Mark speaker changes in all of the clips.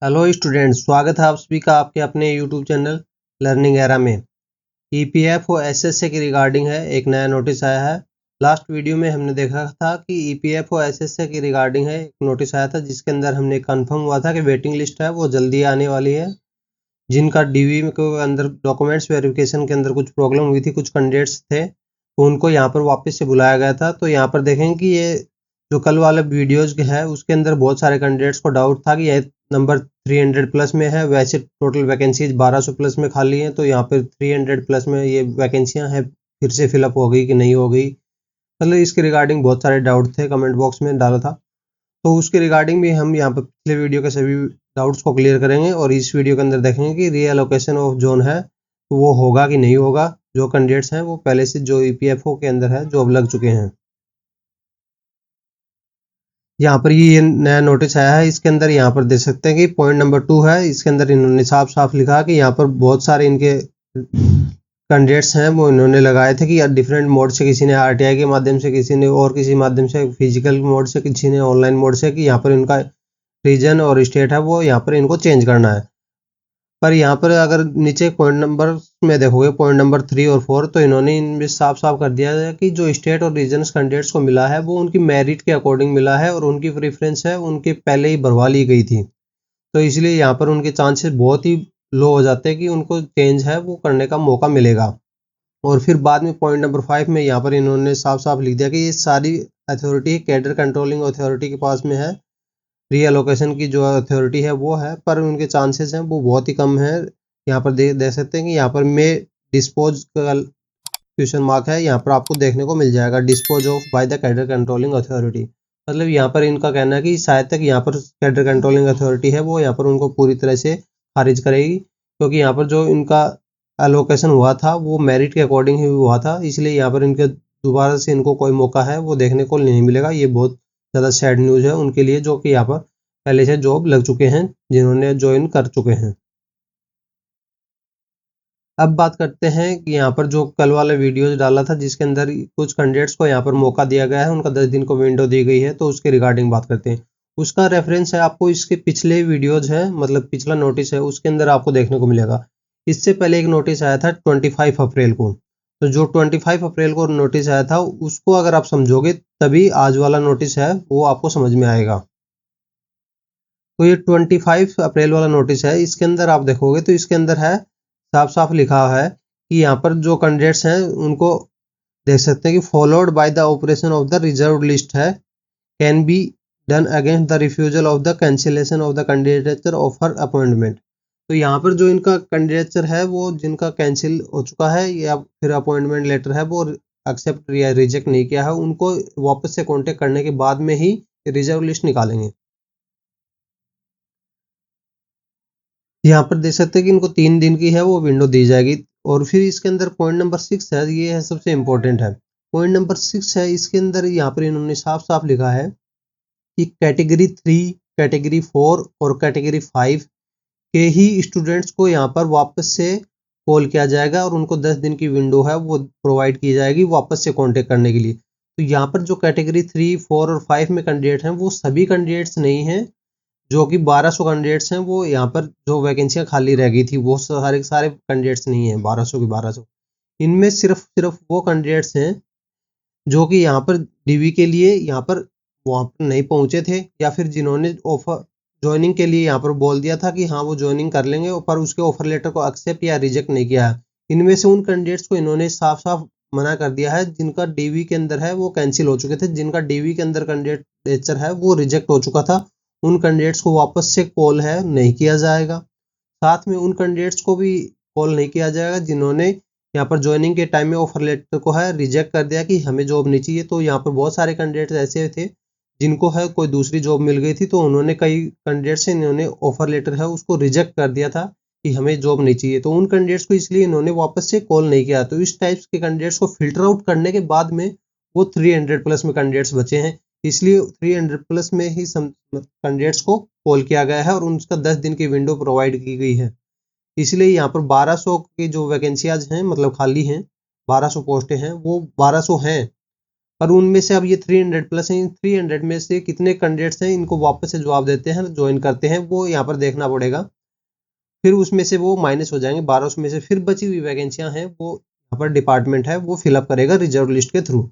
Speaker 1: Hello students, स्वागत है आप सभी का आपके अपने यूट्यूब चैनल लर्निंग एरा में। ईपीएफ और एसएसए की रिगार्डिंग है एक नया नोटिस आया है। लास्ट वीडियो में हमने देखा था कि ईपीएफ और एसएसए की रिगार्डिंग है एक नोटिस आया था, जिसके अंदर हमने कंफर्म हुआ था कि वेटिंग लिस्ट है वो जल्दी आने वाली है। जिनका डीवी के अंदर डॉक्यूमेंट्स वेरिफिकेशन के अंदर कुछ प्रॉब्लम हुई थी, कुछ कैंडिडेट्स थे तो उनको यहाँ पर वापस से बुलाया गया था। तो यहाँ पर देखेंगे कि ये जो कल वाले वीडियोज है उसके अंदर बहुत सारे कैंडिडेट्स को डाउट था कि ये नंबर 300 प्लस में है। वैसे टोटल वैकेंसीज 1200 प्लस में खाली हैं, तो यहाँ पर 300 प्लस में ये वैकेंसियाँ हैं, फिर से फिलअप हो गई कि नहीं हो गई। मतलब इसके रिगार्डिंग बहुत सारे डाउट थे, कमेंट बॉक्स में डाला था। तो उसके रिगार्डिंग भी हम यहाँ पर पिछले वीडियो के सभी डाउट्स को क्लियर करेंगे और इस वीडियो के अंदर देखेंगे कि रीएलोकेशन ऑफ जोन है तो वो होगा कि नहीं होगा। जो कैंडिडेट्स हैं वो पहले से जो ईपीएफओ के अंदर है जॉब लग चुके हैं। यहाँ पर ये नया नोटिस आया है, इसके अंदर यहाँ पर देख सकते हैं कि पॉइंट नंबर 2 है। इसके अंदर इन्होंने साफ साफ लिखा कि यहाँ पर बहुत सारे इनके कैंडिडेट्स हैं वो इन्होंने लगाए थे कि डिफरेंट मोड से, किसी ने आरटीआई के माध्यम से, किसी ने और किसी माध्यम से, फिजिकल मोड से, किसी ने ऑनलाइन मोड से, कि यहाँ पर इनका रीजन और स्टेट है वो यहाँ पर इनको चेंज करना है। पर यहाँ पर अगर नीचे पॉइंट नंबर में देखोगे, पॉइंट नंबर 3 और 4, तो इन्होंने इनमें साफ साफ कर दिया है कि जो स्टेट और रीजन्स कैंडिडेट्स को मिला है वो उनकी मेरिट के अकॉर्डिंग मिला है और उनकी प्रेफरेंस है उनके पहले ही भरवा ली गई थी। तो इसलिए यहाँ पर उनके चांसेस बहुत ही लो हो जाते हैं कि उनको चेंज है वो करने का मौका मिलेगा। और फिर बाद में पॉइंट नंबर 5 में यहाँ पर इन्होंने साफ साफ लिख दिया कि ये सारी अथॉरिटी कैडर कंट्रोलिंग अथॉरिटी के पास में है। रीअलोकेशन की जो अथॉरिटी है वो है, पर उनके चांसेस हैं वो बहुत ही कम है। यहाँ पर देख सकते हैं कि यहाँ पर मे डिस्पोज क्वेश्चन मार्क है, यहाँ पर आपको देखने को मिल जाएगा dispose of by the cadre controlling authority. मतलब यहाँ पर इनका कहना है कि शायद तक यहाँ पर कैडर कंट्रोलिंग अथॉरिटी है वो यहाँ पर उनको पूरी तरह से खारिज करेगी, क्योंकि यहाँ पर जो इनका एलोकेशन हुआ था वो मेरिट के अकॉर्डिंग ही हुआ था। इसलिए यहाँ पर इनके दोबारा से इनको कोई मौका है वो देखने को नहीं मिलेगा। ये बहुत ज़्यादा सैड न्यूज़ है उनके लिए जो कि यहाँ पर पहले से जॉब लग चुके हैं, जिन्होंने ज्वाइन कर चुके हैं। अब बात करते हैं कि यहाँ पर जो कल वाला वीडियो डाला था जिसके अंदर कुछ कैंडिडेट्स को यहाँ पर मौका दिया गया है, उनका 10 दिन को विंडो दी गई है, तो उसके रिगार्डिंग बात करते हैं। उसका रेफरेंस है आपको इसके पिछले वीडियोज है, मतलब पिछला नोटिस है उसके अंदर आपको देखने को मिलेगा। इससे पहले एक नोटिस आया था 25 अप्रैल को। तो जो 25 अप्रैल को नोटिस आया था उसको अगर आप समझोगे तभी आज वाला नोटिस है वो आपको समझ में आएगा। तो ये 25 अप्रैल वाला नोटिस है, इसके अंदर आप देखोगे तो इसके अंदर है साफ साफ लिखा है कि यहाँ पर जो कैंडिडेट्स हैं उनको देख सकते हैं कि followed by the operation of the reserve list है can be done against the refusal of the cancellation of the candidature offer appointment. तो यहाँ पर जो इनका कैंडिडेचर है वो जिनका कैंसिल हो चुका है या फिर अपॉइंटमेंट लेटर है वो एक्सेप्ट या रिजेक्ट नहीं किया है, उनको वापस से कॉन्टेक्ट करने के बाद में ही रिजर्व लिस्ट निकालेंगे। यहाँ पर देख सकते हैं कि इनको 3 दिन की है वो विंडो दी जाएगी। और फिर इसके अंदर पॉइंट नंबर 6 है, ये है सबसे इम्पोर्टेंट है। पॉइंट नंबर 6 है, इसके अंदर यहाँ पर इन्होंने साफ साफ लिखा है कि कैटेगरी 3, कैटेगरी 4 और कैटेगरी 5 के ही स्टूडेंट्स को यहाँ पर वापस से कॉल किया जाएगा और उनको 10 दिन की विंडो है वो प्रोवाइड की जाएगी वापस से कॉन्टेक्ट करने के लिए। तो यहाँ पर जो कैटेगरी 3, 4 और 5 में कैंडिडेट हैं वो सभी कैंडिडेट्स नहीं हैं, जो कि 1200 कैंडिडेट्स हैं वो यहाँ पर जो वैकेंसियाँ खाली रह गई थी वो सारे के सारे कैंडिडेट्स नहीं हैं 1200 की 1200। इनमें सिर्फ सिर्फ वो कैंडिडेट्स हैं जो कि यहाँ पर डीवी के लिए यहाँ पर वहाँ पर नहीं पहुँचे थे, या फिर जिन्होंने ऑफर ज्वाइनिंग के लिए यहाँ पर बोल दिया था कि हाँ वो ज्वाइनिंग कर लेंगे पर उसके ऑफर लेटर को एक्सेप्ट या रिजेक्ट नहीं किया है। इनमें से उन कैंडिडेट्स को इन्होंने साफ साफ मना कर दिया है जिनका डीवी के अंदर है वो कैंसिल हो चुके थे, जिनका डीवी के अंदर कैंडिडेचर है वो रिजेक्ट हो चुका था। उन कैंडिडेट्स को वापस से कॉल है नहीं किया जाएगा। साथ में उन कैंडिडेट्स को भी कॉल नहीं किया जाएगा जिन्होंने यहाँ पर ज्वाइनिंग के टाइम में ऑफर लेटर को है रिजेक्ट कर दिया कि हमें जॉब नहीं चाहिए। तो यहाँ पर बहुत सारे कैंडिडेट्स ऐसे थे जिनको है कोई दूसरी जॉब मिल गई थी, तो उन्होंने कई कैंडिडेट से इन्होंने ऑफर लेटर है उसको रिजेक्ट कर दिया था कि हमें जॉब नहीं चाहिए। तो उन कैंडिडेट्स को इसलिए इन्होंने वापस से कॉल नहीं किया। तो इस टाइप के कैंडिडेट्स को फिल्टर आउट करने के बाद में वो 300 प्लस में कैंडिडेट्स बचे हैं, इसलिए 300 प्लस में ही कैंडिडेट्स को कॉल किया गया है और उनका 10 दिन की विंडो प्रोवाइड की गई है। इसलिए यहाँ पर 1200 की जो वैकेंसियाज हैं मतलब खाली हैं, 1200 पोस्टें हैं वो 1200 हैं। और उनमें से अब ये 300 प्लस हैं, इन 300 में से कितने कैंडिडेट्स हैं इनको वापस से जवाब देते हैं, ज्वाइन करते हैं, वो यहाँ पर देखना पड़ेगा। फिर उसमें से वो माइनस हो जाएंगे 12 उसमें से, फिर बची हुई वैकेंसियां हैं वो यहाँ पर डिपार्टमेंट है वो फिलअप करेगा रिजर्व लिस्ट के थ्रू।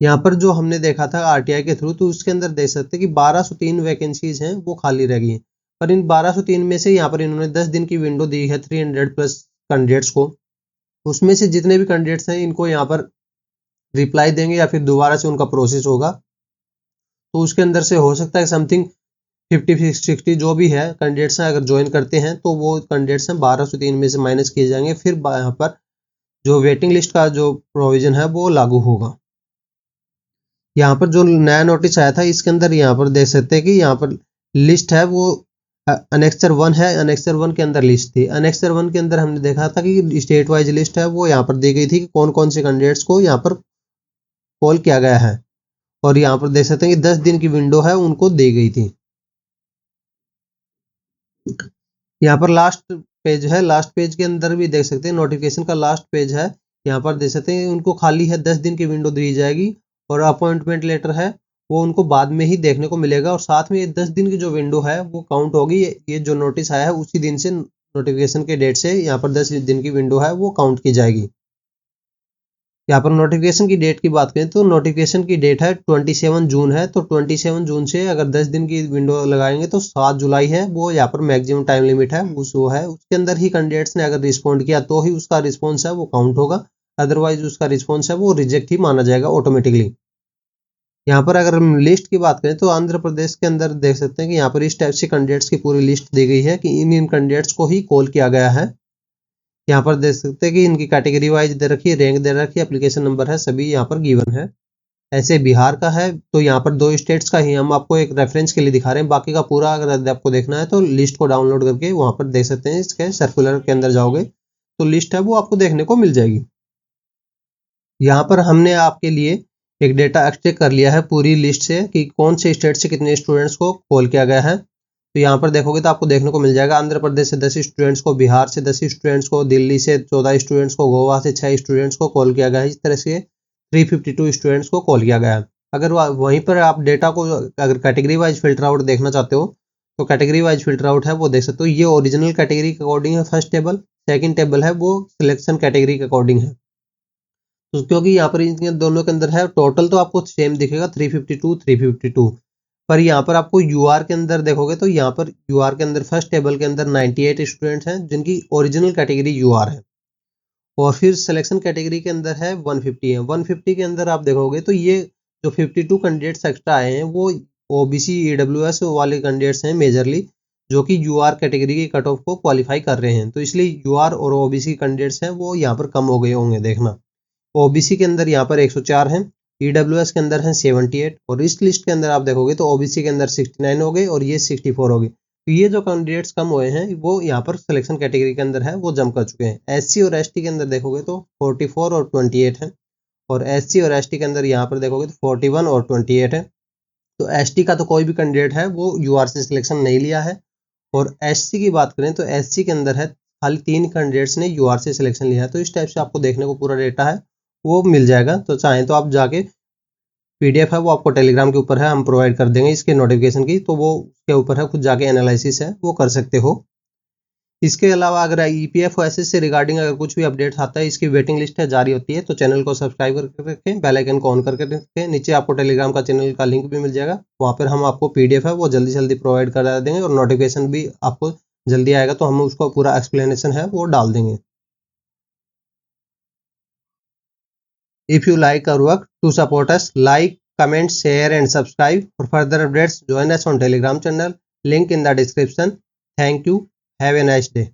Speaker 1: यहाँ पर जो हमने देखा था आरटीआई के थ्रू, तो उसके अंदर देख सकते हैं कि 1203 वैकेंसीज हैं वो खाली रह गई हैं। पर इन 1203 में से यहाँ पर इन्होंने 10 दिन की विंडो दी है 300 प्लस कैंडिडेट्स को। उसमें से जितने भी कैंडिडेट्स हैं इनको यहाँ पर रिप्लाई देंगे या फिर दोबारा से उनका प्रोसेस होगा, तो उसके अंदर से हो सकता है समथिंग 50-60 जो भी है कैंडिडेट्स हैं अगर ज्वाइन करते हैं तो वो कैंडिडेट्स हैं 1203 में से माइनस किए जाएंगे, फिर यहाँ पर जो वेटिंग लिस्ट का जो प्रोविजन है वो लागू होगा। यहाँ पर जो नया नोटिस आया था इसके अंदर यहाँ पर देख सकते हैं कि यहाँ पर लिस्ट है वो अनेक्सर 1 है, अनेक्सर 1 के अंदर लिस्ट थी। अनेक्सर 1 के अंदर हमने देखा था कि स्टेट वाइज लिस्ट है वो यहाँ पर दी गई थी कि कौन कौन से कैंडिडेट्स को यहाँ पर कॉल किया गया है, और यहाँ पर देख सकते हैं कि 10 दिन की विंडो है उनको दी गई थी। यहाँ पर लास्ट पेज है, लास्ट पेज के अंदर भी देख सकते हैं नोटिफिकेशन का लास्ट पेज है, यहाँ पर देख सकते हैं उनको खाली है 10 दिन की विंडो दी जाएगी, और अपॉइंटमेंट लेटर है वो उनको बाद में ही देखने को मिलेगा, और साथ में ये 10 दिन की जो विंडो है वो काउंट होगी। ये जो नोटिस आया है उसी दिन से, नोटिफिकेशन के डेट से यहाँ पर 10 दिन की विंडो है वो काउंट की जाएगी। यहाँ पर नोटिफिकेशन की डेट की बात करें तो नोटिफिकेशन की डेट है 27 जून है, तो 27 जून से अगर 10 दिन की विंडो लगाएंगे तो 7 जुलाई है वो यहाँ पर मैक्सिमम टाइम लिमिट है वो है, उसके अंदर ही कैंडिडेट्स ने अगर रिस्पॉन्ड किया तो ही उसका रिस्पॉन्स है वो काउंट होगा, अदरवाइज उसका रिस्पॉन्स है वो रिजेक्ट ही माना जाएगा ऑटोमेटिकली। यहाँ पर अगर हम लिस्ट की बात करें तो आंध्र प्रदेश के अंदर देख सकते हैं कि यहाँ पर इस टाइप से कैंडिडेट्स की पूरी लिस्ट दी गई है कि इन कैंडिडेट्स को ही कॉल किया गया है। यहाँ पर देख सकते हैं कि इनकी कैटेगरी वाइज दे रखी है, रैंक दे रखी है, एप्लीकेशन नंबर है, सभी यहाँ पर गिवन है। ऐसे बिहार का है तो यहाँ पर 2 स्टेट्स का ही हम आपको एक रेफरेंस के लिए दिखा रहे हैं, बाकी का पूरा अगर आपको देखना है तो लिस्ट को डाउनलोड करके वहाँ पर देख सकते हैं, इसके सर्कुलर के अंदर जाओगे तो लिस्ट है वो आपको देखने को मिल जाएगी। यहाँ पर हमने आपके लिए एक डेटा एक्सट्रैक्ट कर लिया है पूरी लिस्ट से कि कौन से स्टेट से कितने स्टूडेंट्स को कॉल किया गया है। तो यहाँ पर देखोगे तो आपको देखने को मिल जाएगा आंध्र प्रदेश से 10 स्टूडेंट्स को, बिहार से 10 स्टूडेंट्स को, दिल्ली से 14 स्टूडेंट्स को, गोवा से 6 स्टूडेंट्स को कॉल किया गया है। इस तरह से 352 स्टूडेंट्स को कॉल किया गया है। अगर वहीं पर आप डेटा को अगर कैटेगरी वाइज फिल्टर आउट देखना चाहते हो तो कैटेगरी वाइज फिल्टर आउट है वो देख सकते हो। ये ओरिजिनल कैटेगरी के अकॉर्डिंग है फर्स्ट टेबल, सेकंड टेबल है वो सिलेक्शन कैटेगरी के अकॉर्डिंग है। तो क्योंकि यहाँ पर इन दोनों के अंदर है टोटल तो आपको सेम दिखेगा 352 पर यहाँ पर आपको यूआर के अंदर देखोगे तो यहाँ पर यूआर के अंदर फर्स्ट टेबल के अंदर 98 स्टूडेंट्स हैं जिनकी ओरिजिनल कैटेगरी यूआर है, और फिर सिलेक्शन कैटेगरी के अंदर है 150 है। 150 के अंदर आप देखोगे तो ये जो 52 कैंडिडेट्स एक्स्ट्रा आए हैं वो ओबीसी ईडब्ल्यूएस वाले कैंडिडेट्स हैं मेजरली, जो कि यूआर कैटेगरी के कट ऑफ को क्वालिफाई कर रहे हैं, तो इसलिए यूआर और ओबीसी कैंडिडेट्स हैं वो यहाँ पर कम हो गए होंगे। देखना ओबीसी के अंदर यहाँ पर 104 हैं, ईडब्ल्यूएस के अंदर हैं 78, और इस लिस्ट के अंदर आप देखोगे तो ओबीसी के अंदर 69 हो गए और ये 64 हो गए। तो ये जो कैंडिडेट्स कम हुए हैं वो यहाँ पर सिलेक्शन कैटेगरी के अंदर है वो जम कर चुके हैं। एससी और एसटी के अंदर देखोगे तो 44 और 28 है, और एससी और एसटी के अंदर यहाँ पर देखोगे तो 41 और 28 है। तो एसटी का तो कोई भी कैंडिडेट है वो यूआर से सिलेक्शन नहीं लिया है, और एससी की बात करें तो एससी के अंदर है खाली 3 कैंडिडेट्स ने यूआर से सिलेक्शन लिया है। तो इस टाइप से आपको देखने को पूरा डेटा है वो मिल जाएगा। तो चाहें तो आप जाके पीडीएफ है वो आपको टेलीग्राम के ऊपर है हम प्रोवाइड कर देंगे इसके नोटिफिकेशन की, तो वो उसके ऊपर है खुद जाके एनालिसिस है वो कर सकते हो। इसके अलावा अगर ईपीएफ एसएस से रिगार्डिंग अगर कुछ भी अपडेट आता है, इसकी वेटिंग लिस्ट है जारी होती है, तो चैनल को सब्सक्राइब करके रखें, बेल आइकन को ऑन करके रखें। नीचे आपको टेलीग्राम का चैनल का लिंक भी मिल जाएगा, वहाँ पर हम आपको पीडीएफ है वो जल्दी जल्दी प्रोवाइड करा देंगे, और नोटिफिकेशन भी आपको जल्दी आएगा तो हम उसको पूरा एक्सप्लेनेशन है वो डाल देंगे। If you like our work, to support us, like, comment, share and subscribe. For further updates, join us on Telegram channel. Link in the description. Thank you. Have a nice day.